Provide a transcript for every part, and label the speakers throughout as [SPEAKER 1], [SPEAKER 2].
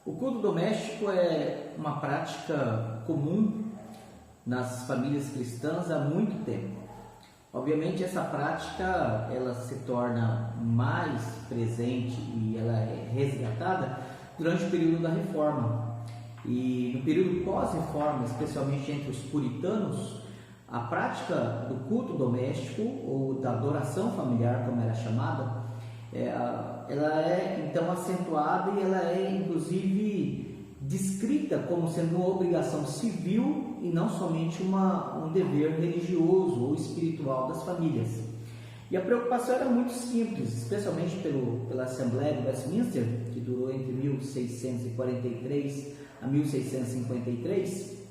[SPEAKER 1] O culto doméstico é uma prática comum nas famílias cristãs há muito tempo. Obviamente essa prática ela se torna mais presente e ela é resgatada durante o período da Reforma. E no período pós-Reforma, especialmente entre os puritanos, a prática do culto doméstico ou da adoração familiar, como era chamada, ela é então acentuada e ela é inclusive descrita como sendo uma obrigação civil e não somente um dever religioso ou espiritual das famílias. E a preocupação era muito simples, especialmente pela Assembleia de Westminster, que durou entre 1643 a 1653.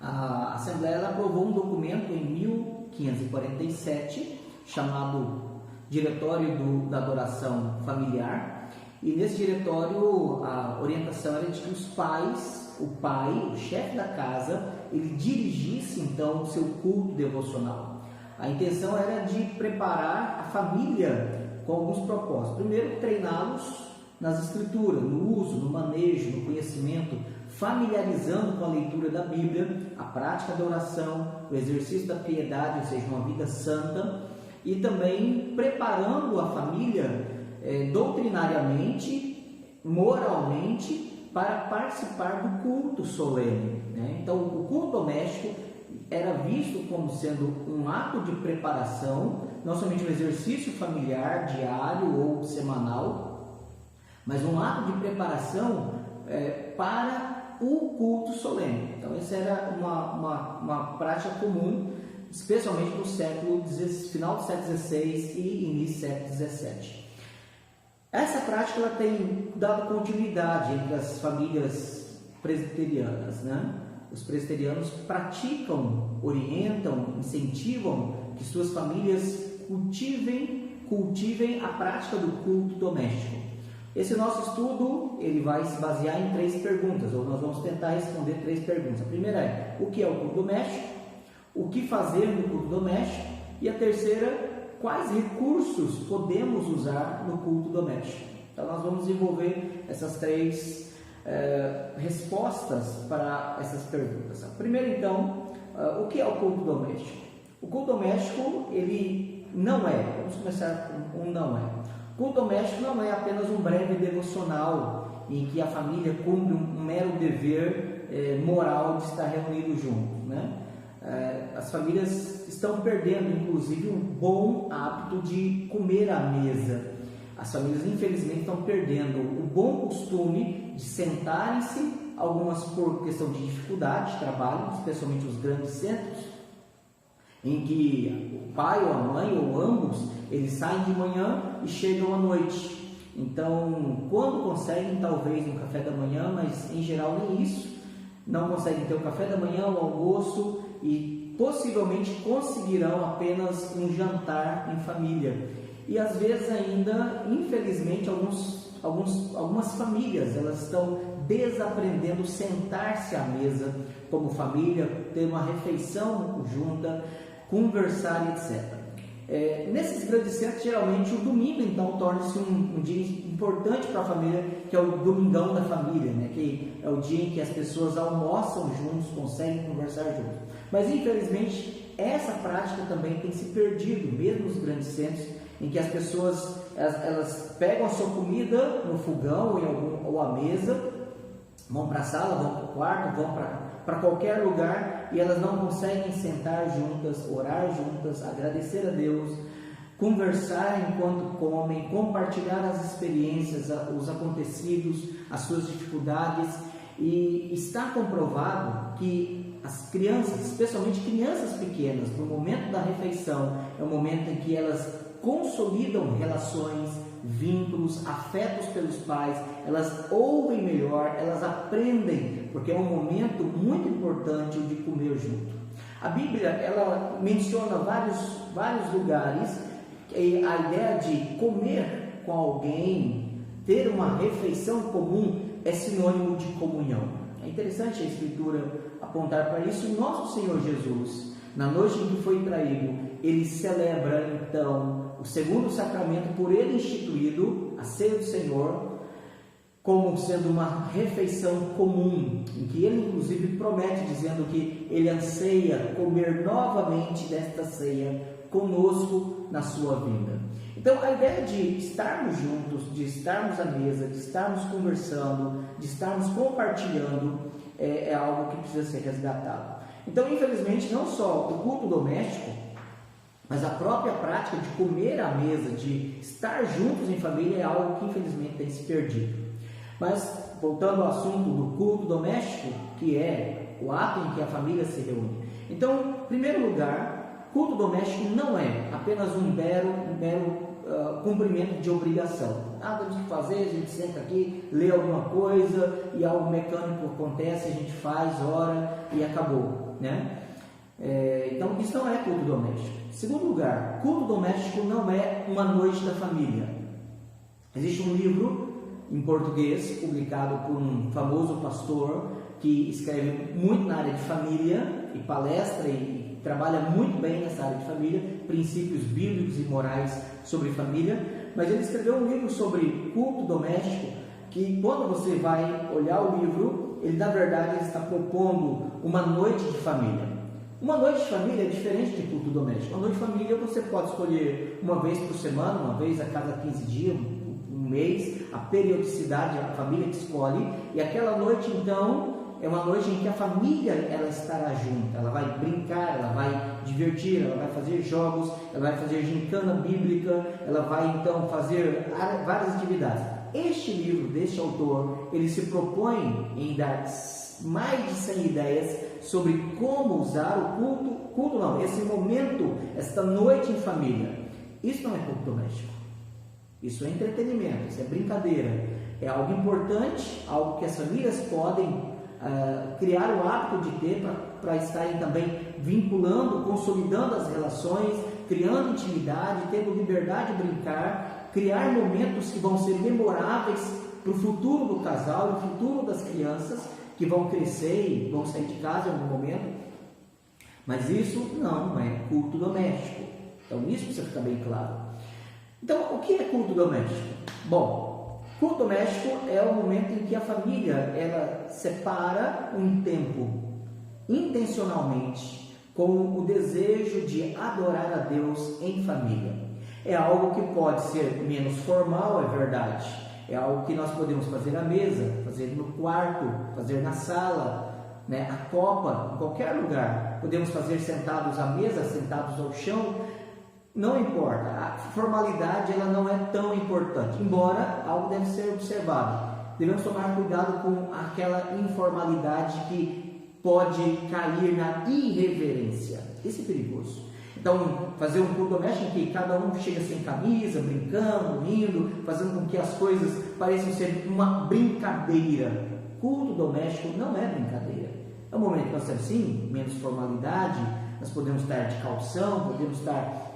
[SPEAKER 1] A Assembleia ela aprovou um documento em 1547 chamado Diretório da Adoração Familiar, e nesse diretório a orientação era de que os pais, o pai, o chefe da casa, ele dirigisse então o seu culto devocional. A intenção era de preparar a família com alguns propósitos. Primeiro, treiná-los nas escrituras, no uso, no manejo, no conhecimento, familiarizando com a leitura da Bíblia, a prática da oração, o exercício da piedade, ou seja, uma vida santa, e também preparando a família doutrinariamente, moralmente, para participar do culto solene, né? Então, o culto doméstico era visto como sendo um ato de preparação, não somente um exercício familiar diário ou semanal, mas um ato de preparação para o culto solene. Então, essa era uma prática comum, especialmente no final do século XVI e início do século XVII. Essa prática ela tem dado continuidade entre as famílias presbiterianas, né? Os presbiterianos praticam, orientam, incentivam que suas famílias cultivem a prática do culto doméstico. Esse nosso estudo ele vai se basear em 3 perguntas, ou nós vamos tentar responder 3 perguntas. A primeira é: o que é o culto doméstico? O que fazer no culto doméstico? E a terceira, quais recursos podemos usar no culto doméstico? Então nós vamos desenvolver essas 3 respostas para essas perguntas. Primeiro então, o que é o culto doméstico? O culto doméstico ele não é, vamos começar com um não é. O culto doméstico não é apenas um breve devocional em que a família cumpre um mero dever moral de estar reunido juntos, né? As famílias estão perdendo, inclusive, um bom hábito de comer à mesa. As famílias, infelizmente, estão perdendo o bom costume de sentarem-se, algumas por questão de dificuldade de trabalho, especialmente os grandes centros, em que o pai ou a mãe, ou ambos, eles saem de manhã e chegam à noite. Então, quando conseguem, talvez um café da manhã, mas em geral nem isso, não conseguem ter o café da manhã, o almoço, e possivelmente conseguirão apenas um jantar em família. E às vezes ainda, infelizmente, algumas famílias elas estão desaprendendo sentar-se à mesa como família, ter uma refeição junta, conversar, etc. Nesses grandes centros, geralmente o domingo então torna-se um dia importante para a família, que é o domingão da família, né? Que é o dia em que as pessoas almoçam juntos, conseguem conversar juntos. Mas infelizmente essa prática também tem se perdido, mesmo nos grandes centros, em que as pessoas elas pegam a sua comida no fogão ou à mesa, vão para a sala, vão para o quarto, vão para qualquer lugar, e elas não conseguem sentar juntas, orar juntas, agradecer a Deus, conversar enquanto comem, compartilhar as experiências, os acontecidos, as suas dificuldades. E está comprovado que as crianças, especialmente crianças pequenas, no momento da refeição, é o momento em que elas consolidam relações, vínculos, afetos pelos pais, elas ouvem melhor, elas aprendem, porque é um momento muito importante de comer junto. A Bíblia ela menciona vários lugares que a ideia de comer com alguém, ter uma refeição comum, é sinônimo de comunhão. É interessante a Escritura apontar para isso. O nosso Senhor Jesus, na noite em que foi traído, ele celebra então o segundo sacramento por ele instituído, a ceia do Senhor, como sendo uma refeição comum, em que ele inclusive promete, dizendo que ele anseia comer novamente desta ceia conosco na sua vinda. Então a ideia de estarmos juntos, de estarmos à mesa, de estarmos conversando, de estarmos compartilhando, é algo que precisa ser resgatado. Então, infelizmente, não só o culto doméstico, mas a própria prática de comer à mesa, de estar juntos em família, é algo que infelizmente tem se perdido. Mas, voltando ao assunto do culto doméstico, que é o ato em que a família se reúne. Então, em primeiro lugar, culto doméstico não é apenas um mero cumprimento de obrigação. Nada de fazer, a gente senta aqui, lê alguma coisa e algo mecânico acontece, a gente faz, ora e acabou, né? Então, isso não é culto doméstico. Em segundo lugar, culto doméstico não é uma noite da família. Existe um livro em português, publicado por um famoso pastor que escreve muito na área de família e palestra e trabalha muito bem nessa área de família, princípios bíblicos e morais sobre família, mas ele escreveu um livro sobre culto doméstico, que quando você vai olhar o livro, ele na verdade está propondo uma noite de família. Uma noite de família é diferente de culto doméstico. Uma noite de família você pode escolher uma vez por semana, uma vez a cada 15 dias, um mês, a periodicidade, a família que escolhe, e aquela noite então é uma noite em que a família ela estará junta, ela vai brincar, ela vai divertir, ela vai fazer jogos, ela vai fazer gincana bíblica, ela vai então fazer várias atividades. Este livro deste autor, ele se propõe em dar mais de 100 ideias sobre como usar o culto não, esse momento, esta noite em família. Isso não é culto doméstico. Isso é entretenimento, isso é brincadeira, é algo importante, algo que as famílias podem criar o hábito de ter para estarem também vinculando, consolidando as relações, criando intimidade, tendo liberdade de brincar, criar momentos que vão ser memoráveis para o futuro do casal, o futuro das crianças que vão crescer e vão sair de casa em algum momento. Mas isso não é culto doméstico. Então isso precisa ficar bem claro. Então, o que é culto doméstico? Bom, culto doméstico é o momento em que a família ela separa um tempo intencionalmente com o desejo de adorar a Deus em família. É algo que pode ser menos formal, é verdade. É algo que nós podemos fazer à mesa, fazer no quarto, fazer na sala, né? A copa, em qualquer lugar. Podemos fazer sentados à mesa, sentados ao chão. Não importa, a formalidade ela não é tão importante, embora algo deve ser observado. Devemos tomar cuidado com aquela informalidade que pode cair na irreverência. Isso é perigoso. Então, fazer um culto doméstico em que cada um chega sem camisa, brincando, rindo, fazendo com que as coisas pareçam ser uma brincadeira. Culto doméstico não é brincadeira. É um momento que nós temos sim, menos formalidade, nós podemos estar de calção, podemos estar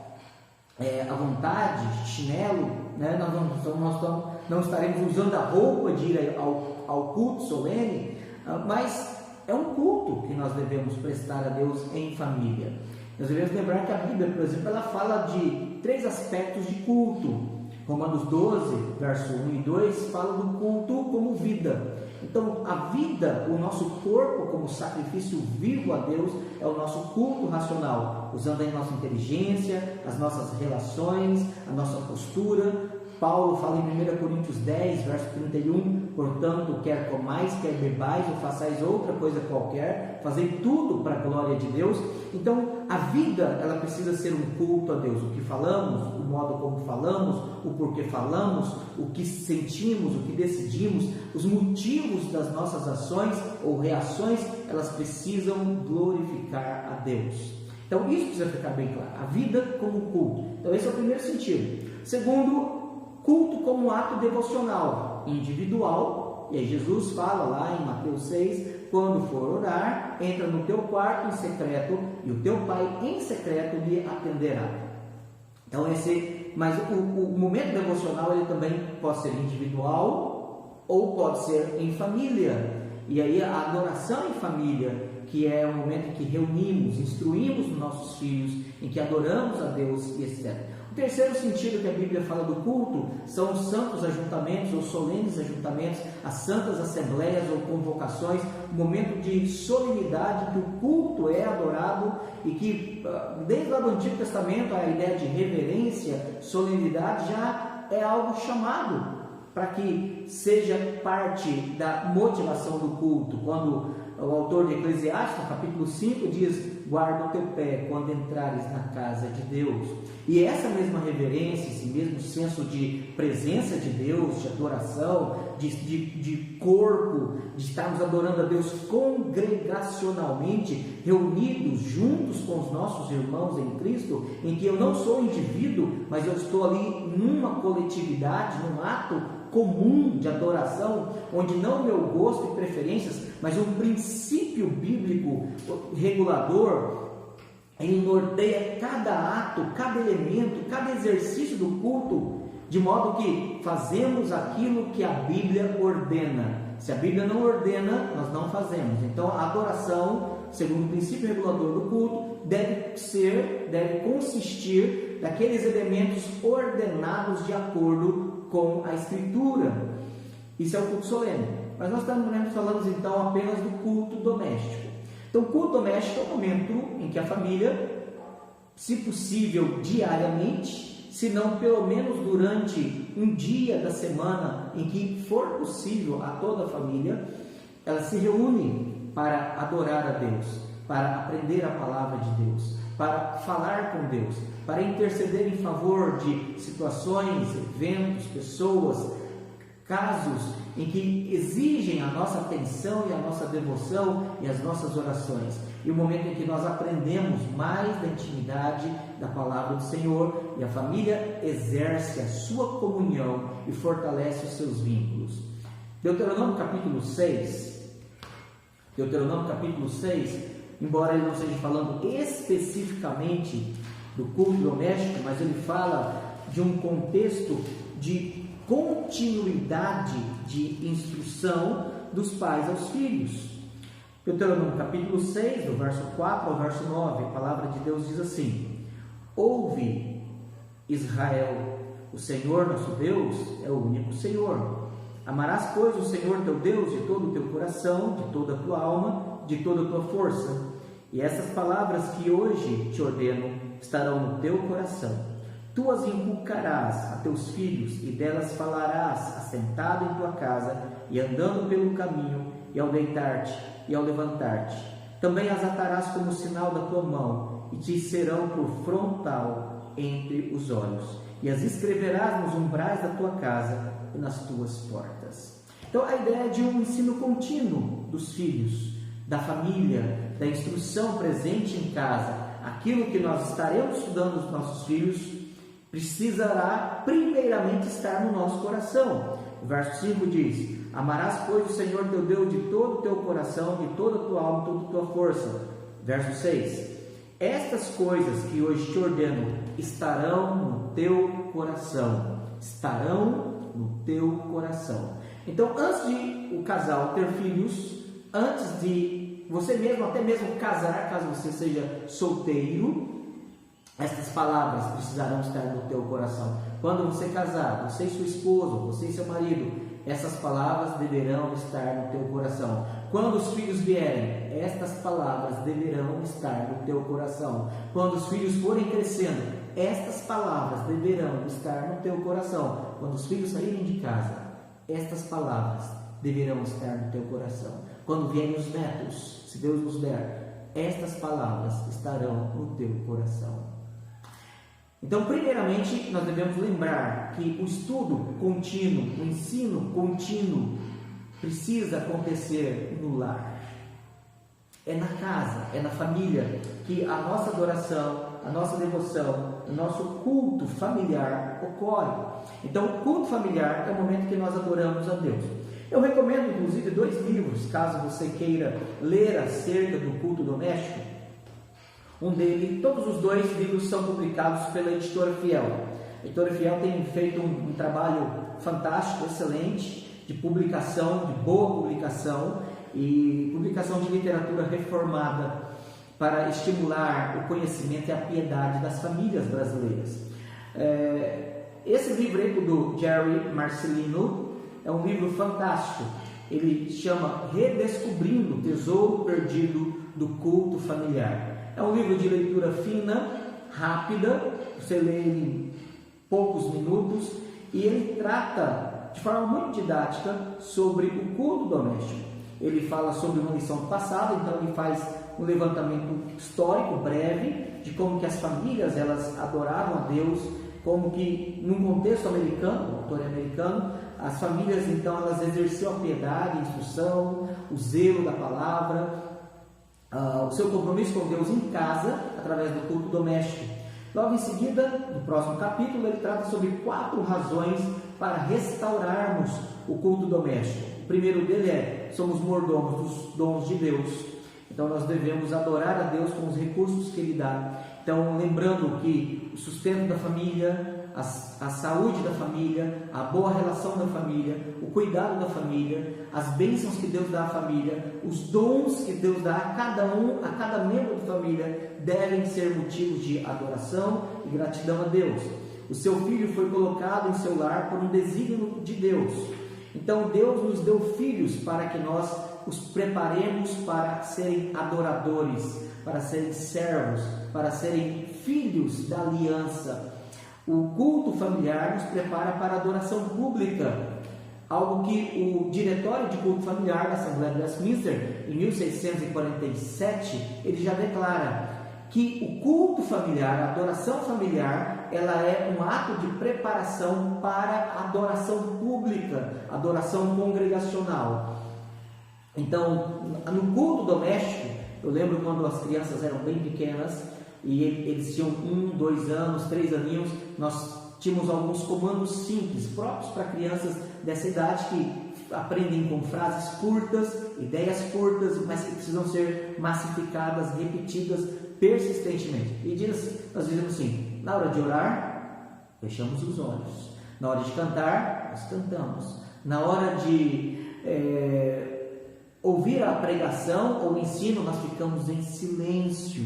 [SPEAKER 1] à vontade, chinelo, né? Nós não estaremos usando a roupa de ir ao culto solene, mas é um culto que nós devemos prestar a Deus em família. Nós devemos lembrar que a Bíblia, por exemplo, ela fala de 3 aspectos de culto. Romanos 12, verso 1 e 2, fala do culto como vida. Então, a vida, o nosso corpo como sacrifício vivo a Deus, é o nosso culto racional, usando a nossa inteligência, as nossas relações, a nossa postura. Paulo fala em 1 Coríntios 10, verso 31, portanto, quer comais, quer bebais, ou façais outra coisa qualquer, fazei tudo para a glória de Deus. Então, a vida, ela precisa ser um culto a Deus. O que falamos, o modo como falamos, o porquê falamos, o que sentimos, o que decidimos, os motivos das nossas ações ou reações, elas precisam glorificar a Deus. Então, isso precisa ficar bem claro. A vida como culto. Então, esse é o primeiro sentido. Segundo, culto como ato devocional, individual. E aí Jesus fala lá em Mateus 6, quando for orar, entra no teu quarto em secreto e o teu pai em secreto lhe atenderá. Então mas o momento devocional ele também pode ser individual ou pode ser em família. E aí a adoração em família, que é o momento em que reunimos, instruímos os nossos filhos, em que adoramos a Deus e etc. O terceiro sentido que a Bíblia fala do culto são os santos ajuntamentos ou solenes ajuntamentos, as santas assembleias ou convocações, um momento de solenidade que o culto é adorado e que desde lá do Antigo Testamento a ideia de reverência, solenidade já é algo chamado para que seja parte da motivação do culto. Quando o autor de Eclesiastes, no capítulo 5, diz: guarda o teu pé quando entrares na casa de Deus. E essa mesma reverência, esse mesmo senso de presença de Deus, de adoração, de corpo, de estarmos adorando a Deus congregacionalmente, reunidos juntos com os nossos irmãos em Cristo, em que eu não sou um indivíduo, mas eu estou ali numa coletividade, num ato comum de adoração, onde não meu gosto e preferências, mas um princípio bíblico regulador, ele norteia cada ato, cada elemento, cada exercício do culto, de modo que fazemos aquilo que a Bíblia ordena. Se a Bíblia não ordena, nós não fazemos. Então a adoração, segundo o princípio regulador do culto, deve consistir daqueles elementos ordenados de acordo com a Escritura. Isso é o culto solene. Mas nós estamos falando então apenas do culto doméstico. Então o culto doméstico é o momento em que a família, se possível diariamente, se não pelo menos durante um dia da semana em que for possível a toda a família, ela se reúne para adorar a Deus, para aprender a palavra de Deus, para falar com Deus, para interceder em favor de situações, eventos, pessoas, casos em que exigem a nossa atenção e a nossa devoção e as nossas orações. E o momento em que nós aprendemos mais da intimidade da palavra do Senhor e a família exerce a sua comunhão e fortalece os seus vínculos. Deuteronômio capítulo 6, embora ele não esteja falando especificamente do culto doméstico, mas ele fala de um contexto de continuidade de instrução dos pais aos filhos. Deuteronômio capítulo 6, do verso 4 ao verso 9, a palavra de Deus diz assim: ouve, Israel, o Senhor nosso Deus é o único Senhor. Amarás, pois, o Senhor teu Deus de todo o teu coração, de toda a tua alma, de toda a tua força. E essas palavras que hoje te ordeno estarão no teu coração. Tu as inculcarás a teus filhos, e delas falarás assentado em tua casa, e andando pelo caminho, e ao deitar-te, e ao levantar-te. Também as atarás como sinal da tua mão, e te serão por frontal entre os olhos. E as escreverás nos umbrais da tua casa e nas tuas portas. Então a ideia de um ensino contínuo dos filhos, da família, da instrução presente em casa, aquilo que nós estaremos estudando dos nossos filhos, precisará primeiramente estar no nosso coração. O verso 5 diz: amarás, pois, o Senhor teu Deus de todo o teu coração, de toda a tua alma, de toda a tua força. Verso 6: estas coisas que hoje te ordeno estarão no teu coração. Estarão no teu coração. Então, antes de o casal ter filhos, antes de você mesmo, até mesmo casar, caso você seja solteiro, estas palavras precisarão estar no teu coração. Quando você casar, você e sua esposa, você e seu marido, essas palavras deverão estar no teu coração. Quando os filhos vierem, estas palavras deverão estar no teu coração. Quando os filhos forem crescendo, estas palavras deverão estar no teu coração. Quando os filhos saírem de casa, estas palavras deverão estar no teu coração. Quando vierem os netos, se Deus nos der, estas palavras estarão no teu coração. Então, primeiramente, nós devemos lembrar que o estudo contínuo, o ensino contínuo, precisa acontecer no lar. É na casa, é na família que a nossa adoração, a nossa devoção, o nosso culto familiar ocorre. Então, o culto familiar é o momento que nós adoramos a Deus. Eu recomendo, inclusive, 2 livros, caso você queira ler acerca do culto doméstico. Um deles, todos os 2 livros são publicados pela Editora Fiel. A Editora Fiel tem feito um trabalho fantástico, excelente, de publicação, de boa publicação e publicação de literatura reformada para estimular o conhecimento e a piedade das famílias brasileiras. Esse livro aí do Jerry Marcelino é um livro fantástico. Ele chama Redescobrindo o Tesouro Perdido do Culto Familiar. É um livro de leitura fina, rápida, você lê em poucos minutos, e ele trata de forma muito didática sobre o culto doméstico. Ele fala sobre uma lição do passado, então ele faz um levantamento histórico breve de como que as famílias elas adoravam a Deus, como que num contexto americano, o autor é americano, as famílias então elas exerciam a piedade, a instrução, o zelo da palavra, o seu compromisso com Deus em casa através do culto doméstico. Logo em seguida, no próximo capítulo, ele trata sobre 4 razões para restaurarmos o culto doméstico. O primeiro dele é: somos mordomos dos dons de Deus. Então nós devemos adorar a Deus com os recursos que Ele dá. Então, lembrando que o sustento da família, a saúde da família, a boa relação da família, o cuidado da família, as bênçãos que Deus dá à família, os dons que Deus dá a cada membro da família, devem ser motivos de adoração e gratidão a Deus. O seu filho foi colocado em seu lar por um desígnio de Deus. Então Deus nos deu filhos para que nós os preparemos para serem adoradores, para serem servos, para serem filhos da aliança. O culto familiar nos prepara para a adoração pública, algo que o Diretório de Culto Familiar da Assembleia de Westminster, em 1647, ele já declara que o culto familiar, a adoração familiar, ela é um ato de preparação para a adoração pública, adoração congregacional. Então, no culto doméstico, eu lembro quando as crianças eram bem pequenas e eles tinham 1, 2 anos, 3 aninhos, nós tínhamos alguns comandos simples, próprios para crianças dessa idade, que aprendem com frases curtas, ideias curtas, mas que precisam ser massificadas, repetidas persistentemente. E nós dizemos assim: na hora de orar, fechamos os olhos. Na hora de cantar, nós cantamos. Na hora de ouvir a pregação ou o ensino, nós ficamos em silêncio.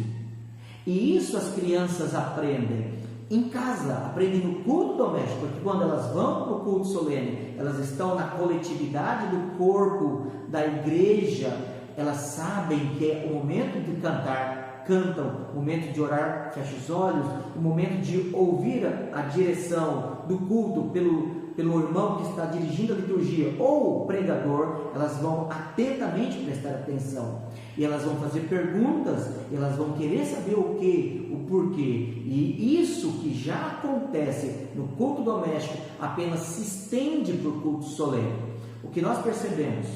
[SPEAKER 1] E isso as crianças aprendem em casa, aprendem no culto doméstico, porque quando elas vão para o culto solene, elas estão na coletividade do corpo da igreja, elas sabem que é o momento de cantar, cantam, o momento de orar, fecha os olhos, o momento de ouvir a direção do culto pelo irmão que está dirigindo a liturgia ou o pregador, elas vão atentamente prestar atenção e elas vão fazer perguntas, elas vão querer saber o que, o porquê. E isso que já acontece no culto doméstico apenas se estende para o culto solene. O que nós percebemos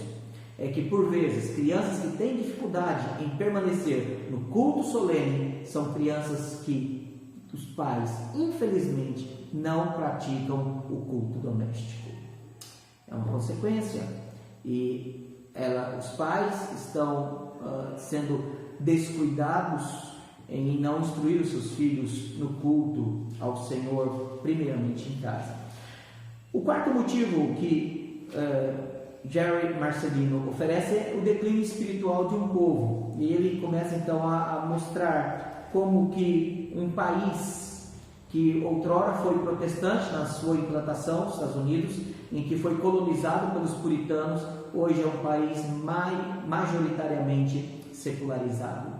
[SPEAKER 1] é que por vezes crianças que têm dificuldade em permanecer no culto solene são crianças que os pais, infelizmente, não praticam o culto doméstico. É uma consequência. E os pais estão sendo descuidados em não instruir os seus filhos no culto ao Senhor, primeiramente em casa. O quarto motivo que Jerry Marcelino oferece é o declínio espiritual de um povo. E ele começa então a mostrar como que um país que outrora foi protestante na sua implantação nos Estados Unidos, em que foi colonizado pelos puritanos, hoje é um país majoritariamente secularizado.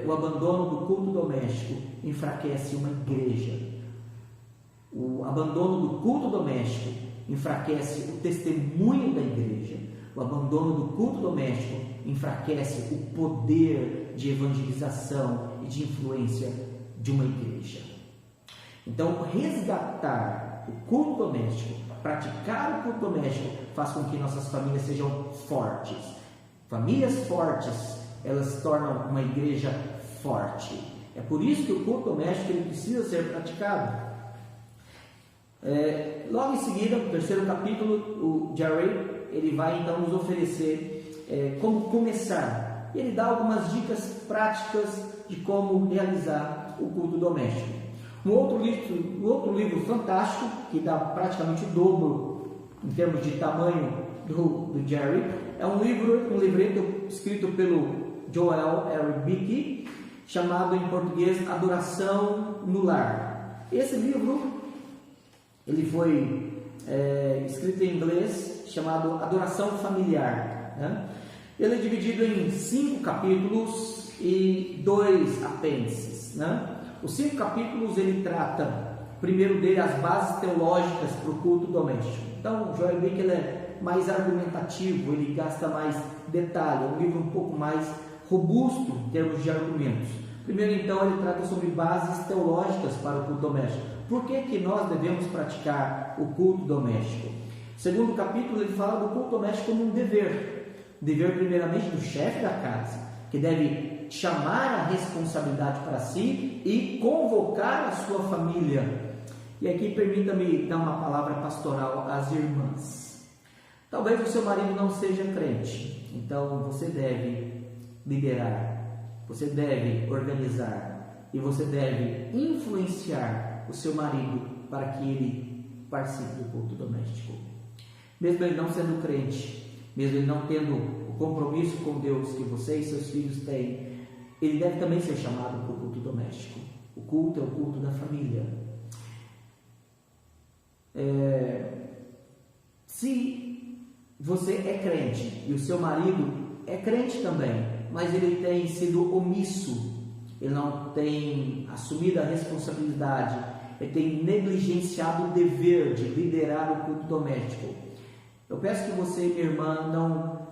[SPEAKER 1] O abandono do culto doméstico enfraquece uma igreja. O abandono do culto doméstico enfraquece o testemunho da igreja. O abandono do culto doméstico enfraquece o poder de evangelização e de influência de uma igreja. Então, resgatar o culto doméstico, praticar o culto doméstico, faz com que nossas famílias sejam fortes. Famílias fortes, elas tornam uma igreja forte. É por isso que o culto doméstico ele precisa ser praticado. Logo em seguida, no terceiro capítulo, o Jerry ele vai então nos oferecer como começar. E ele dá algumas dicas práticas de como realizar o culto doméstico. Um outro livro fantástico, que dá praticamente o dobro em termos de tamanho do Jerry, é um livreto escrito pelo Joel R. Beeke, chamado em português Adoração no Lar. Esse livro ele foi escrito em inglês, chamado Adoração Familiar, né? Ele é dividido em 5 capítulos e 2 apêndices, né? Os 5 capítulos ele trata, primeiro dele, as bases teológicas para o culto doméstico. Então, o Joel Bick ele é mais argumentativo, ele gasta mais detalhe, é um livro um pouco mais robusto em termos de argumentos. Primeiro, então, ele trata sobre bases teológicas para o culto doméstico. Por que nós devemos praticar o culto doméstico? Segundo capítulo, ele fala do culto doméstico como um dever. Dever, primeiramente, do chefe da casa, que deve chamar a responsabilidade para si e convocar a sua família. E aqui permita-me dar uma palavra pastoral às irmãs. Talvez o seu marido não seja crente, então você deve liderar, você deve organizar e você deve influenciar o seu marido para que ele participe do culto doméstico. Mesmo ele não sendo crente, mesmo ele não tendo o compromisso com Deus que você e seus filhos têm, ele deve também ser chamado para o culto doméstico. O culto é o culto da família. Se você é crente e o seu marido é crente também, mas ele tem sido omisso, ele não tem assumido a responsabilidade, ele tem negligenciado o dever de liderar o culto doméstico, eu peço que você, minha irmã,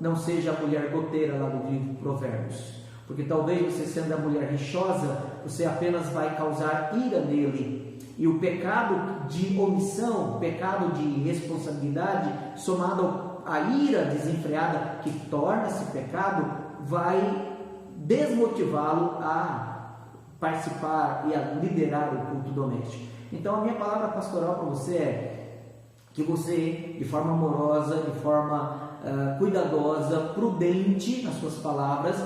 [SPEAKER 1] não seja a mulher goteira lá do livro Provérbios, porque talvez você, sendo a mulher rixosa, você apenas vai causar ira nele, e o pecado de omissão, o pecado de responsabilidade, somado à ira desenfreada que torna-se pecado, vai desmotivá-lo a participar e a liderar o culto doméstico. Então a minha palavra pastoral para você é que você, de forma amorosa, de forma cuidadosa, prudente nas suas palavras,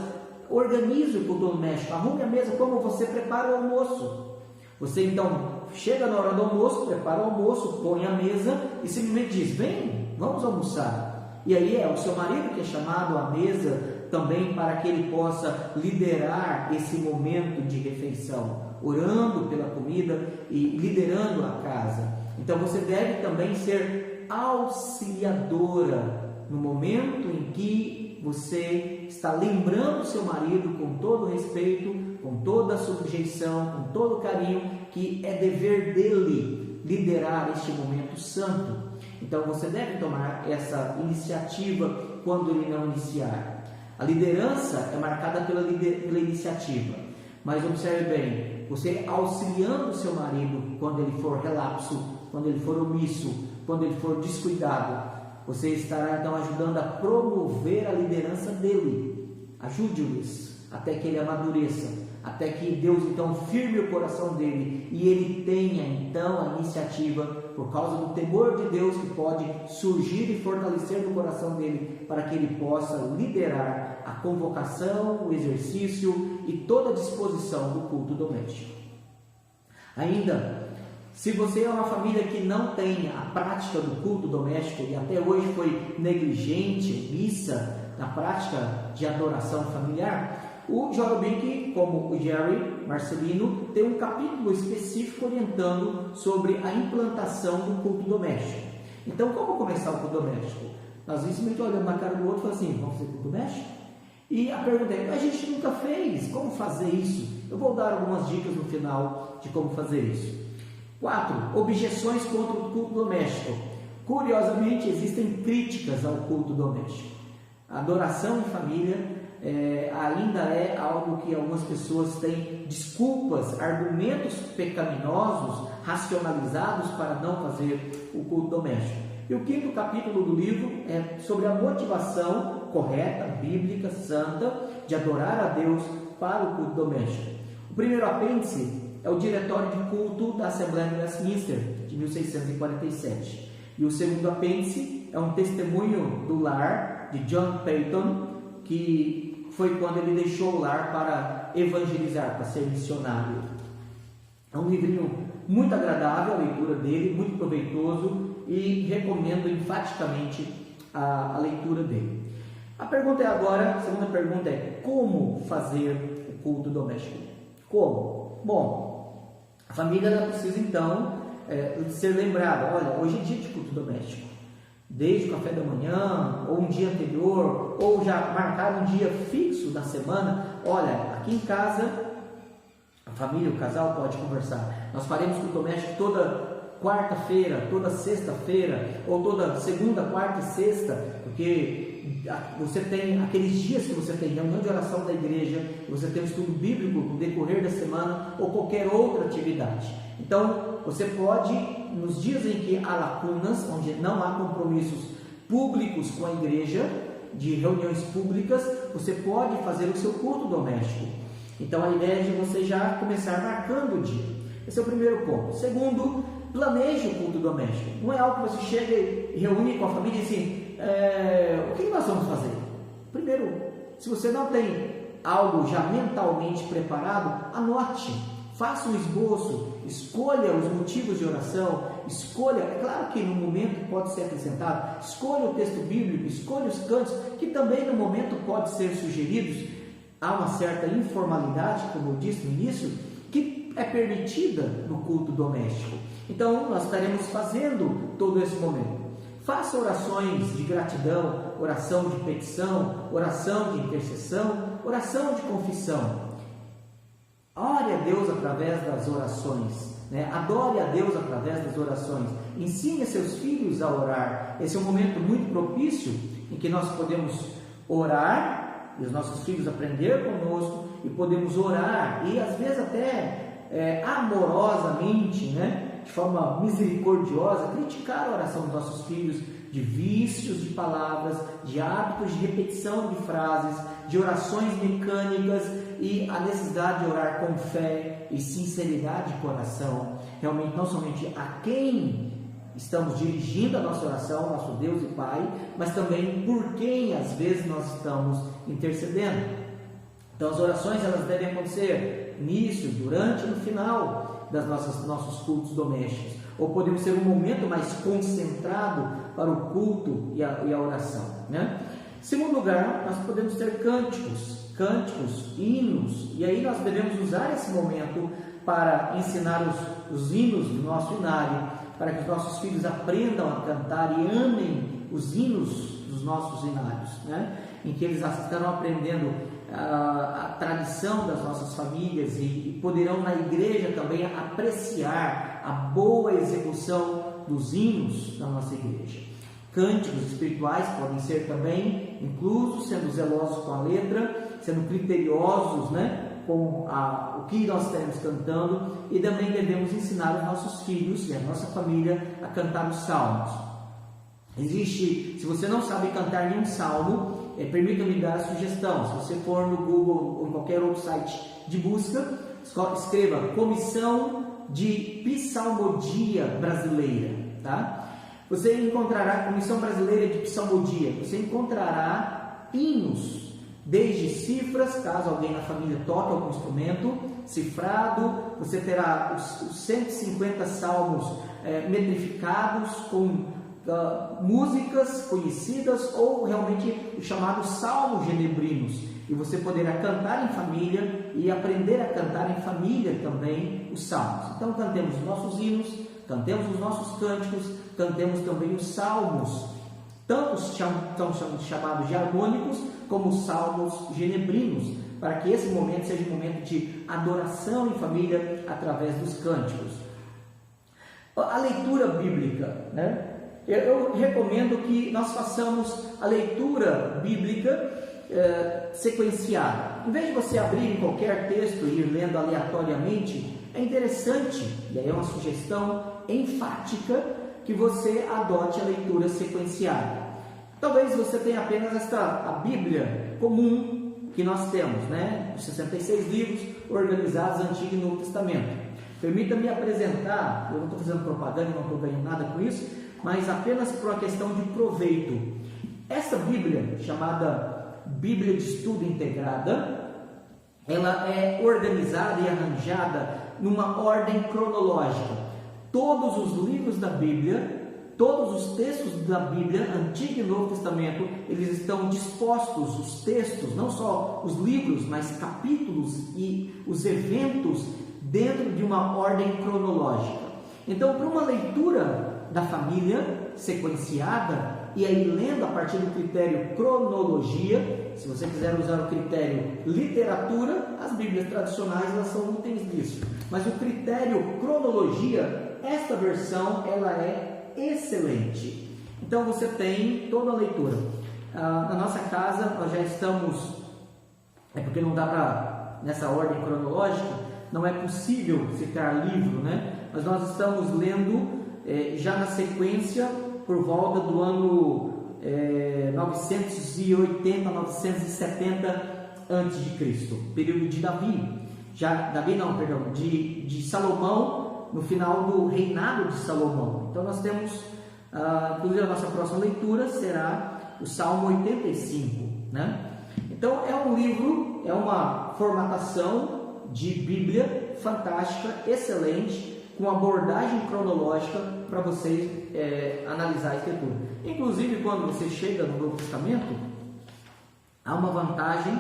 [SPEAKER 1] organize o culto doméstico, arrume a mesa como você prepara o almoço. Você então chega na hora do almoço, prepara o almoço, põe a mesa e simplesmente diz: vem, vamos almoçar. E aí é o seu marido que é chamado à mesa também para que ele possa liderar esse momento de refeição, orando pela comida e liderando a casa. Então você deve também ser auxiliadora no momento em que você está lembrando seu marido com todo respeito, com toda a sujeição, com todo o carinho, que é dever dele liderar este momento santo. Então você deve tomar essa iniciativa quando ele não iniciar. A liderança é marcada pela iniciativa, mas observe bem, você auxiliando o seu marido quando ele for relapso, quando ele for omisso, quando ele for descuidado, você estará então ajudando a promover a liderança dele. Ajude-os até que ele amadureça, até que Deus então firme o coração dele e ele tenha então a iniciativa, por causa do temor de Deus que pode surgir e fortalecer no coração dele, para que ele possa liderar a convocação, o exercício e toda a disposição do culto doméstico. Ainda, se você é uma família que não tem a prática do culto doméstico e até hoje foi negligente, omissa na prática de adoração familiar, o Joel Bick, como o Jerry Marcelino, tem um capítulo específico orientando sobre a implantação do culto doméstico. Então, como começar o culto doméstico? Nós simplesmente olhamos na cara do outro e falamos assim: vamos fazer culto doméstico? E a pergunta é: a gente nunca fez, como fazer isso? Eu vou dar algumas dicas no final de como fazer isso. 4. Objeções contra o culto doméstico. Curiosamente, existem críticas ao culto doméstico. A adoração em família ainda é algo que algumas pessoas têm desculpas, argumentos pecaminosos, racionalizados para não fazer o culto doméstico. E o 5º capítulo do livro é sobre a motivação correta, bíblica, santa, de adorar a Deus para o culto doméstico. O primeiro apêndice é o Diretório de Culto da Assembleia de Westminster, de 1647. E o segundo apêndice é um testemunho do lar de John Peyton, que foi quando ele deixou o lar para evangelizar, para ser missionário. É um livrinho muito agradável a leitura dele, muito proveitoso, e recomendo enfaticamente a leitura dele. A pergunta é agora, a segunda pergunta é: como fazer o culto doméstico? Como? Bom, A família ela precisa então ser lembrada, olha, hoje é dia de culto doméstico, desde o café da manhã, ou um dia anterior, ou já marcar um dia fixo da semana. Olha, aqui em casa, a família, o casal pode conversar, nós faremos culto doméstico toda quarta-feira, toda sexta-feira, ou toda segunda, quarta e sexta, porque você tem aqueles dias que você tem reunião de oração da igreja, você tem um estudo bíblico no decorrer da semana, ou qualquer outra atividade. Então, você pode, nos dias em que há lacunas, onde não há compromissos públicos com a igreja, de reuniões públicas, você pode fazer o seu culto doméstico. Então, a ideia é de você já começar marcando o dia. Esse é o primeiro ponto. Segundo, planeje o culto doméstico. Não é algo que você chega e reúne com a família e assim, o que nós vamos fazer? Primeiro, se você não tem algo já mentalmente preparado, anote. Faça um esboço, escolha os motivos de oração, escolha, é claro que no momento pode ser acrescentado, escolha o texto bíblico, escolha os cantos, que também no momento pode ser sugeridos. Há uma certa informalidade, como eu disse no início, que é permitida no culto doméstico. Então, nós estaremos fazendo todo esse momento. Faça orações de gratidão, oração de petição, oração de intercessão, oração de confissão. Ore a Deus através das orações, né? Adore a Deus através das orações. Ensine seus filhos a orar. Esse é um momento muito propício em que nós podemos orar e os nossos filhos aprender conosco e podemos orar e às vezes até amorosamente, né? De forma misericordiosa, criticar a oração dos nossos filhos de vícios de palavras, de hábitos de repetição de frases, de orações mecânicas e a necessidade de orar com fé e sinceridade de coração, realmente não somente a quem estamos dirigindo a nossa oração, nosso Deus e Pai, mas também por quem às vezes nós estamos intercedendo. Então as orações elas devem acontecer início, durante e no final das nossos cultos domésticos, ou podemos ter um momento mais concentrado para o culto e a oração, né? Segundo lugar, nós podemos ter cânticos, hinos, e aí nós devemos usar esse momento para ensinar os hinos do nosso inário, para que os nossos filhos aprendam a cantar e amem os hinos dos nossos inários, né? Em que eles estarão aprendendo a tradição das nossas famílias e poderão na igreja também apreciar a boa execução dos hinos da nossa igreja. Cânticos espirituais podem ser também inclusos, sendo zelosos com a letra, sendo criteriosos, né, com o que nós estaremos cantando, e também devemos ensinar os nossos filhos e a nossa família a cantar os salmos. Se você não sabe cantar nenhum salmo, permita-me dar a sugestão. Se você for no Google ou em qualquer outro site de busca, escreva Comissão de Psalmodia Brasileira, tá? Você encontrará Comissão Brasileira de Psalmodia, você encontrará hinos, desde cifras, caso alguém na família toque algum instrumento, cifrado, você terá os 150 salmos metrificados com músicas conhecidas ou realmente os chamados salmos genebrinos, e você poderá cantar em família e aprender a cantar em família também os salmos. Então cantemos os nossos hinos, cantemos os nossos cânticos, cantemos também os salmos, tanto os chamados de harmônicos como os salmos genebrinos, para que esse momento seja um momento de adoração em família através dos cânticos. A leitura bíblica, né? Eu recomendo que nós façamos a leitura bíblica sequenciada. Em vez de você abrir em qualquer texto e ir lendo aleatoriamente, é interessante, e aí é uma sugestão enfática, que você adote a leitura sequenciada. Talvez você tenha apenas a Bíblia comum que nós temos, né? Os 66 livros organizados Antigo e Novo Testamento. Permita-me apresentar, eu não estou fazendo propaganda, não estou ganhando nada com isso, mas apenas por uma questão de proveito. Essa Bíblia, chamada Bíblia de Estudo Integrada, ela é organizada e arranjada numa ordem cronológica. Todos os livros da Bíblia, todos os textos da Bíblia, Antigo e Novo Testamento, eles estão dispostos, os textos, não só os livros, mas capítulos e os eventos dentro de uma ordem cronológica. Então, para uma leitura da família sequenciada, e aí lendo a partir do critério cronologia, se você quiser usar o critério literatura, as Bíblias tradicionais elas são úteis nisso. Mas o critério cronologia, esta versão ela é excelente. Então você tem toda a leitura. Na nossa casa nós já estamos, porque não dá para, nessa ordem cronológica, não é possível citar livro, né? Mas nós estamos lendo já na sequência por volta do ano 980, 970 a.C., período de de Salomão, no final do reinado de Salomão. Então nós temos, inclusive a nossa próxima leitura será o Salmo 85, né? Então é um livro, é uma formatação de Bíblia fantástica, excelente, com abordagem cronológica para vocês analisar a Escritura. Inclusive, quando você chega no Novo Testamento, há uma vantagem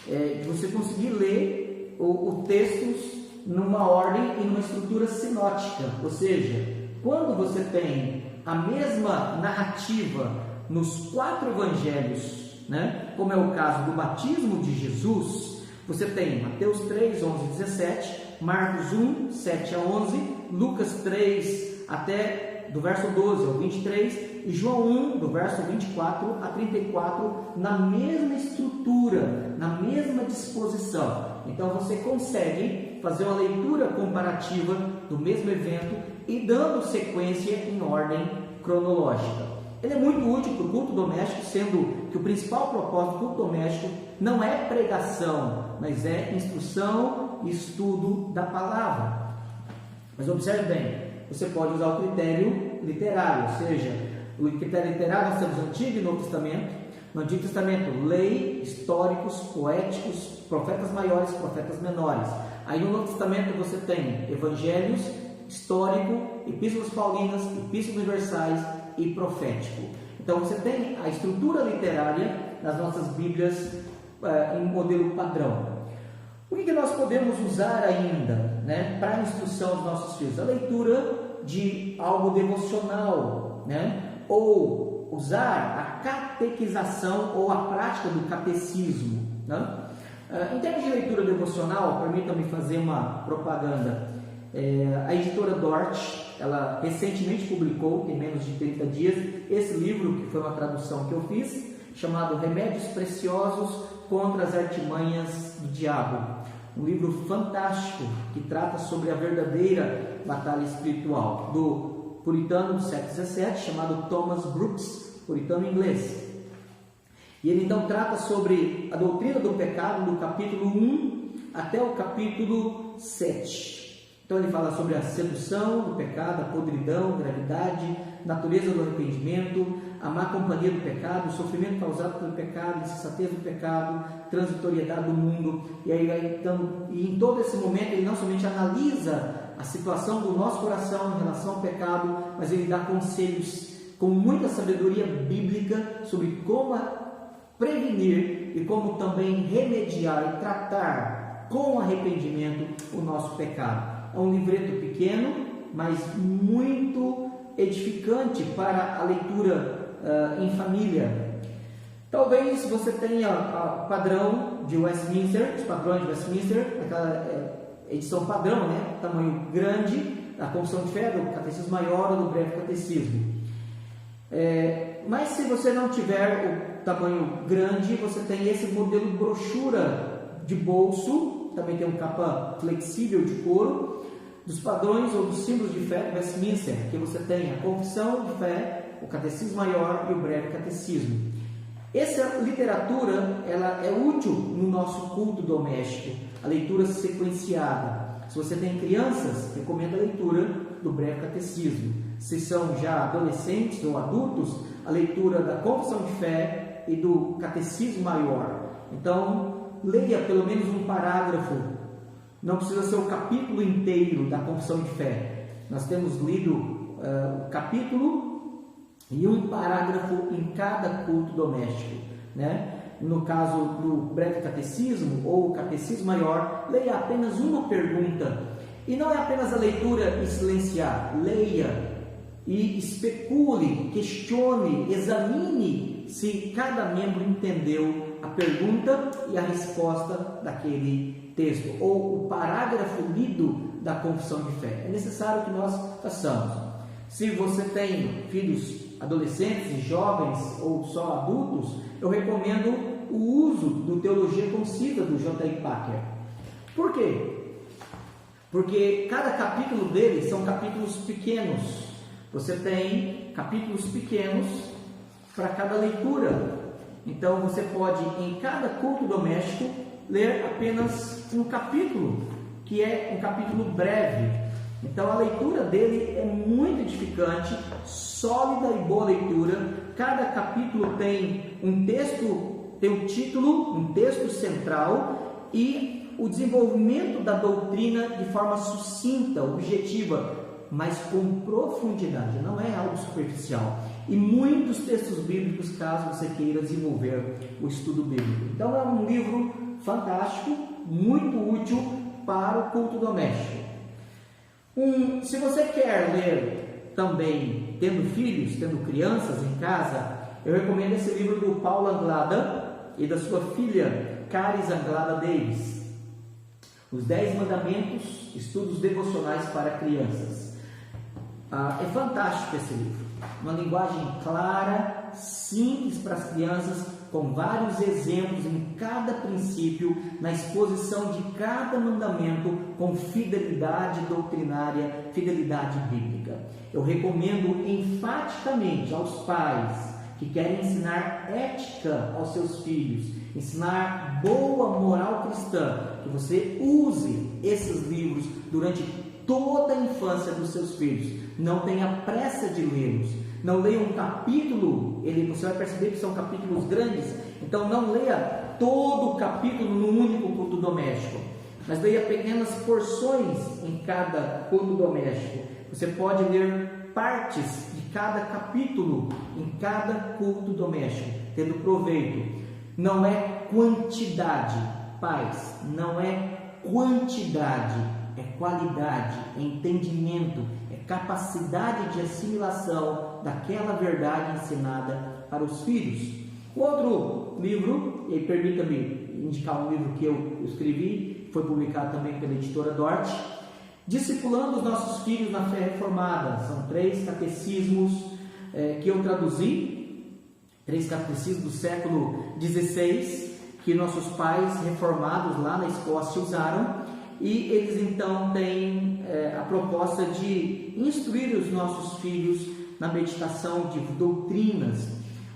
[SPEAKER 1] de você conseguir ler o textos numa ordem e numa estrutura sinótica. Ou seja, quando você tem a mesma narrativa nos 4 evangelhos, né, como é o caso do batismo de Jesus, você tem Mateus 3, 11 e 17, Marcos 1, 7 a 11, Lucas 3, até do verso 12 ao 23, e João 1, do verso 24 a 34, na mesma estrutura, na mesma disposição. Então você consegue fazer uma leitura comparativa do mesmo evento e dando sequência em ordem cronológica. Ele é muito útil para o culto doméstico, sendo que o principal propósito do culto doméstico não é pregação, mas é instrução e estudo da palavra. Mas observe bem, você pode usar o critério literário, ou seja, o critério literário nós temos o Antigo e Novo Testamento. No Antigo Testamento, lei, históricos, poéticos, profetas maiores, profetas menores. Aí no Novo Testamento você tem evangelhos, histórico, epístolas paulinas, epístolas universais e profético. Então você tem a estrutura literária nas nossas Bíblias em modelo padrão. O que nós podemos usar ainda, né, para a instrução dos nossos filhos? A leitura de algo devocional, né? Ou usar a catequização ou a prática do catecismo, né? Em termos de leitura devocional, permitam-me fazer uma propaganda. A editora Dort, ela recentemente publicou, tem menos de 30 dias, esse livro, que foi uma tradução que eu fiz, chamado Remédios Preciosos contra as Artimanhas do Diabo. Um livro fantástico que trata sobre a verdadeira batalha espiritual do puritano do século XVII, chamado Thomas Brooks, puritano inglês. E ele então trata sobre a doutrina do pecado do capítulo 1 até o capítulo 7. Então ele fala sobre a sedução do pecado, a podridão, a gravidade, natureza do arrependimento, a má companhia do pecado, o sofrimento causado pelo pecado, a insensatez do pecado, transitoriedade do mundo. E aí, então, em todo esse momento ele não somente analisa a situação do nosso coração em relação ao pecado, mas ele dá conselhos com muita sabedoria bíblica sobre como prevenir e como também remediar e tratar com arrependimento o nosso pecado. É um livreto pequeno, mas muito edificante para a leitura em família. Talvez você tenha o padrão de Westminster, os padrões de Westminster, aquela edição padrão, né? Tamanho grande, da Confissão de Fé, do Catecismo Maior ou do Breve Catecismo. Mas se você não tiver o tamanho grande, você tem esse modelo brochura de bolso, também tem um capa flexível de couro, dos padrões ou dos símbolos de fé de Westminster, que você tem a Confissão de Fé, o Catecismo Maior e o Breve Catecismo. Essa literatura ela é útil no nosso culto doméstico, a leitura sequenciada. Se você tem crianças, recomendo a leitura do Breve Catecismo. Se são já adolescentes ou adultos, a leitura da Confissão de Fé e do Catecismo Maior. Então, leia pelo menos um parágrafo. Não precisa ser o capítulo inteiro da Confissão de Fé. Nós temos lido o capítulo e um parágrafo em cada culto doméstico, né? No caso do Breve Catecismo ou o Catecismo Maior, leia apenas uma pergunta. E não é apenas a leitura e silenciar, leia e especule, questione, examine se cada membro entendeu a pergunta e a resposta daquele texto, ou o parágrafo lido da confissão de fé. É necessário que nós façamos. Se você tem filhos adolescentes, jovens ou só adultos, eu recomendo o uso do Teologia Concisa do J.I. Packer. Por quê? Porque cada capítulo dele são capítulos pequenos. Você tem capítulos pequenos para cada leitura. Então você pode, em cada culto doméstico, ler apenas um capítulo, que é um capítulo breve. Então a leitura dele é muito edificante, sólida e boa leitura. Cada capítulo tem um texto, tem um título, um texto central e o desenvolvimento da doutrina de forma sucinta, objetiva, mas com profundidade, não é algo superficial. E muitos textos bíblicos, caso você queira desenvolver o estudo bíblico. Então é um livro fantástico, muito útil para o culto doméstico. Se você quer ler também, tendo filhos, tendo crianças em casa, eu recomendo esse livro do Paulo Anglada e da sua filha Caris Anglada Davis. Os 10 Mandamentos, Estudos Devocionais para Crianças. É fantástico esse livro, uma linguagem clara, simples para as crianças, com vários exemplos em cada princípio, na exposição de cada mandamento, com fidelidade doutrinária, fidelidade bíblica. Eu recomendo enfaticamente aos pais que querem ensinar ética aos seus filhos, ensinar boa moral cristã, que você use esses livros durante toda a infância dos seus filhos. Não tenha pressa de lê-los. Não leia um capítulo, você vai perceber que são capítulos grandes, então não leia todo o capítulo num único culto doméstico, mas leia pequenas porções em cada culto doméstico. Você pode ler partes de cada capítulo em cada culto doméstico, tendo proveito. Não é quantidade, pais, não é quantidade, é qualidade, é entendimento, é capacidade de assimilação daquela verdade ensinada para os filhos. Outro livro, e permita-me indicar um livro que eu escrevi, foi publicado também pela editora Dort, Discipulando os Nossos Filhos na Fé Reformada. São 3 catecismos que eu traduzi, 3 catecismos do século XVI, que nossos pais reformados lá na Escócia usaram. E eles então têm a proposta de instruir os nossos filhos na meditação de doutrinas.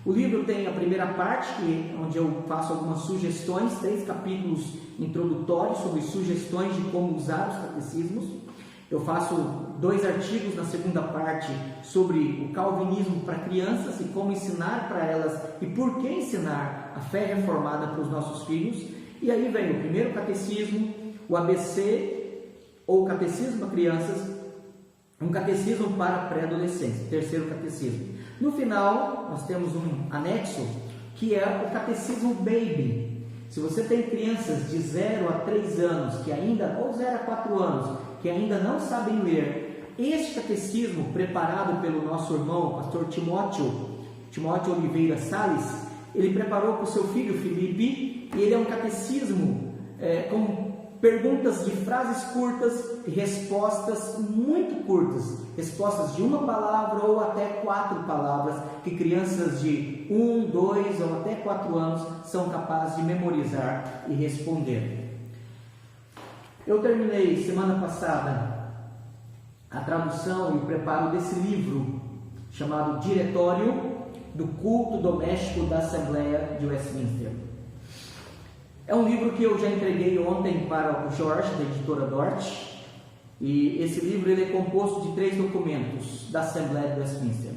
[SPEAKER 1] O livro tem a primeira parte, onde eu faço algumas sugestões, 3 capítulos introdutórios sobre sugestões de como usar os catecismos. Eu faço 2 artigos na segunda parte sobre o calvinismo para crianças e como ensinar para elas e por que ensinar a fé reformada para os nossos filhos. E aí vem o primeiro catecismo, o ABC, ou catecismo para crianças, um catecismo para pré-adolescentes, terceiro catecismo. No final, nós temos um anexo, que é o catecismo baby. Se você tem crianças de 0 a 3 anos, ou 0 a 4 anos, que ainda não sabem ler, este catecismo, preparado pelo nosso irmão, pastor Timóteo Oliveira Salles, ele preparou para o seu filho Felipe, e ele é um catecismo com perguntas de frases curtas e respostas muito curtas, respostas de uma palavra ou até 4 palavras, que crianças de 1, 2 ou até 4 anos são capazes de memorizar e responder. Eu terminei semana passada a tradução e o preparo desse livro chamado Diretório do Culto Doméstico da Assembleia de Westminster. É um livro que eu já entreguei ontem para o Jorge, da editora Dort, e esse livro ele é composto de 3 documentos da Assembleia de Westminster.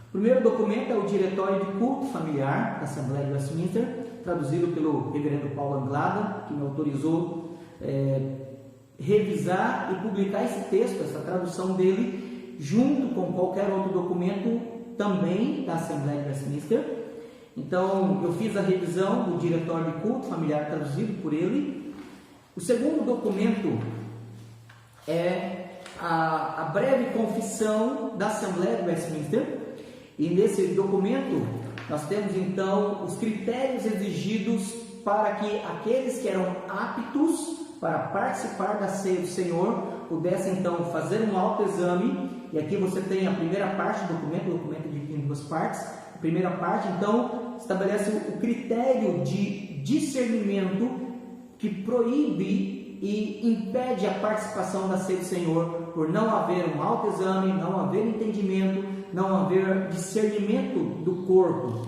[SPEAKER 1] O primeiro documento é o Diretório de Culto Familiar da Assembleia de Westminster, traduzido pelo reverendo Paulo Anglada, que me autorizou revisar e publicar esse texto, essa tradução dele, junto com qualquer outro documento também da Assembleia de Westminster. Então, eu fiz a revisão do Diretório de Culto Familiar traduzido por ele. O segundo documento é a breve confissão da Assembleia de Westminster, e nesse documento nós temos então os critérios exigidos para que aqueles que eram aptos para participar da ceia do Senhor pudessem então fazer um autoexame. E aqui você tem a primeira parte do documento, o documento é dividido em duas partes. A primeira parte então estabelece o critério de discernimento que proíbe e impede a participação da ceia do Senhor por não haver um autoexame, não haver entendimento, não haver discernimento do corpo.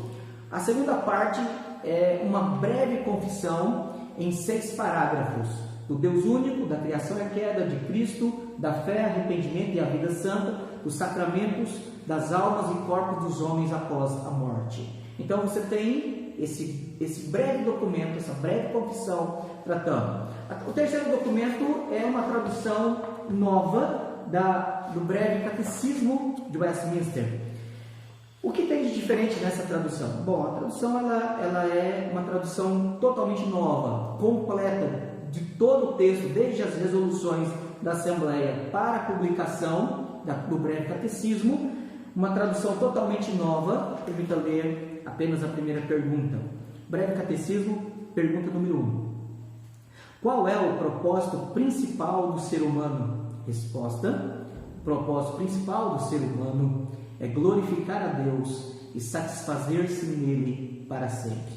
[SPEAKER 1] A segunda parte é uma breve confissão em 6 parágrafos do Deus único, da criação e a queda, de Cristo, da fé, arrependimento e a vida santa, dos sacramentos, das almas e corpos dos homens após a morte. Então você tem esse breve documento, essa breve confissão tratando. O terceiro documento é uma tradução nova do breve catecismo de Westminster. O que tem de diferente nessa tradução? Bom, a tradução ela é uma tradução totalmente nova, completa de todo o texto, desde as resoluções da Assembleia para a publicação do breve catecismo. Uma tradução totalmente nova. Permita ler apenas a primeira pergunta. Breve catecismo, pergunta número 1. Qual é o propósito principal do ser humano? Resposta: o propósito principal do ser humano é glorificar a Deus e satisfazer-se nele para sempre.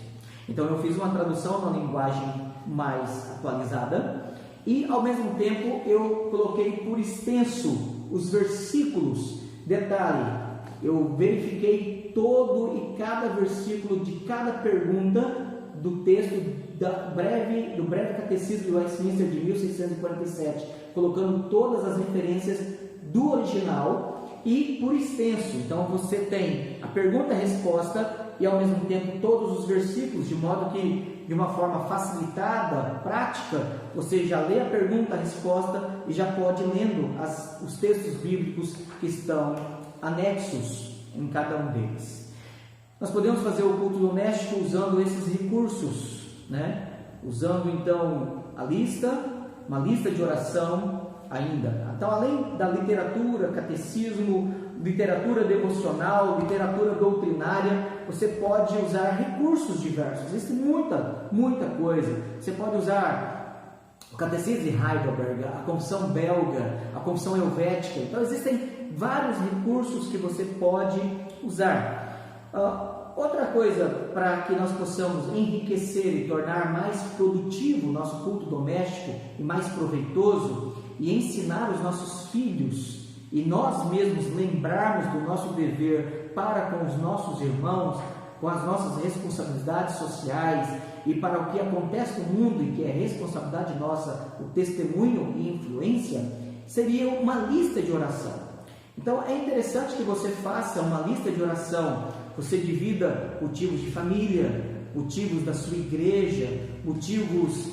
[SPEAKER 1] Então eu fiz uma tradução na linguagem mais atualizada e ao mesmo tempo eu coloquei por extenso os versículos. Detalhe, eu verifiquei todo e cada versículo de cada pergunta do texto do breve catecismo de Westminster de 1647, colocando todas as referências do original e por extenso. Então você tem a pergunta e a resposta e ao mesmo tempo todos os versículos, de modo que de uma forma facilitada, prática, você já lê a pergunta, a resposta e já pode ir lendo os textos bíblicos que estão anexos em cada um deles. Nós podemos fazer o culto doméstico usando esses recursos, né? Usando então uma lista de oração ainda. Então, além da literatura, catecismo, literatura devocional, literatura doutrinária, você pode usar recursos diversos. Existe muita coisa. Você pode usar o catecismo de Heidelberg, a confissão belga, a confissão helvética. Então, existem vários recursos que você pode usar. Outra coisa para que nós possamos enriquecer e tornar mais produtivo o nosso culto doméstico e mais proveitoso, e ensinar os nossos filhos e nós mesmos lembrarmos do nosso dever para com os nossos irmãos, com as nossas responsabilidades sociais e para o que acontece no mundo e que é responsabilidade nossa, o testemunho e influência, seria uma lista de oração. Então é interessante que você faça uma lista de oração. Você divida motivos de família, motivos da sua igreja, motivos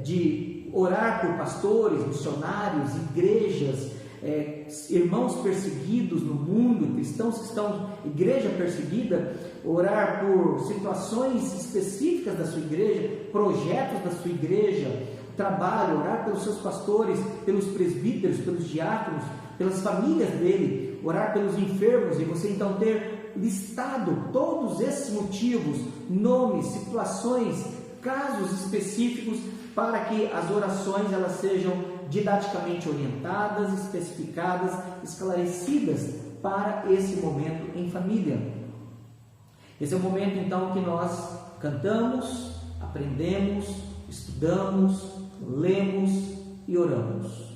[SPEAKER 1] de orar por pastores, missionários, igrejas, irmãos perseguidos no mundo, cristãos que estão, igreja perseguida, orar por situações específicas da sua igreja, projetos da sua igreja, trabalho, orar pelos seus pastores, pelos presbíteros, pelos diáconos, pelas famílias dele, orar pelos enfermos, e você então ter listado todos esses motivos, nomes, situações, casos específicos, para que as orações elas sejam didaticamente orientadas, especificadas, esclarecidas para esse momento em família. Esse é o momento então que nós cantamos, aprendemos, estudamos, lemos e oramos.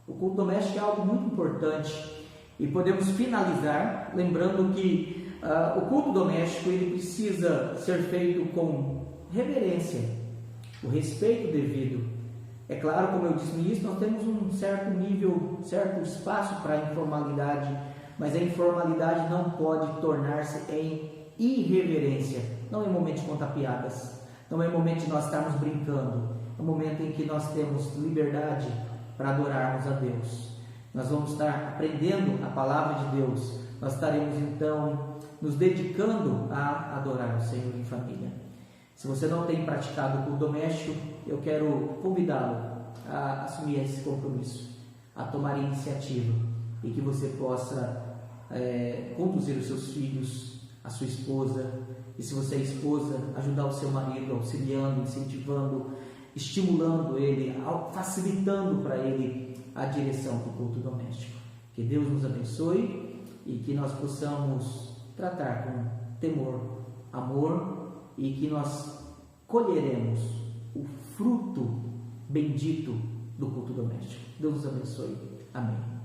[SPEAKER 1] O culto doméstico é algo muito importante e podemos finalizar lembrando que o culto doméstico ele precisa ser feito com reverência, o respeito devido. É claro, como eu disse no início, nós temos um certo nível, certo espaço para a informalidade, mas a informalidade não pode tornar-se em irreverência. Não é momento de contar piadas, não é momento de nós estarmos brincando, é um momento em que nós temos liberdade para adorarmos a Deus. Nós vamos estar aprendendo a palavra de Deus, nós estaremos então nos dedicando a adorar o Senhor em família. Se você não tem praticado o culto doméstico, eu quero convidá-lo a assumir esse compromisso, a tomar iniciativa, e que você possa conduzir os seus filhos, a sua esposa, e se você é esposa, ajudar o seu marido, auxiliando, incentivando, estimulando ele, facilitando para ele a direção do culto doméstico. Que Deus nos abençoe e que nós possamos tratar com temor, amor, e que nós colheremos o fruto bendito do culto doméstico. Deus nos abençoe. Amém.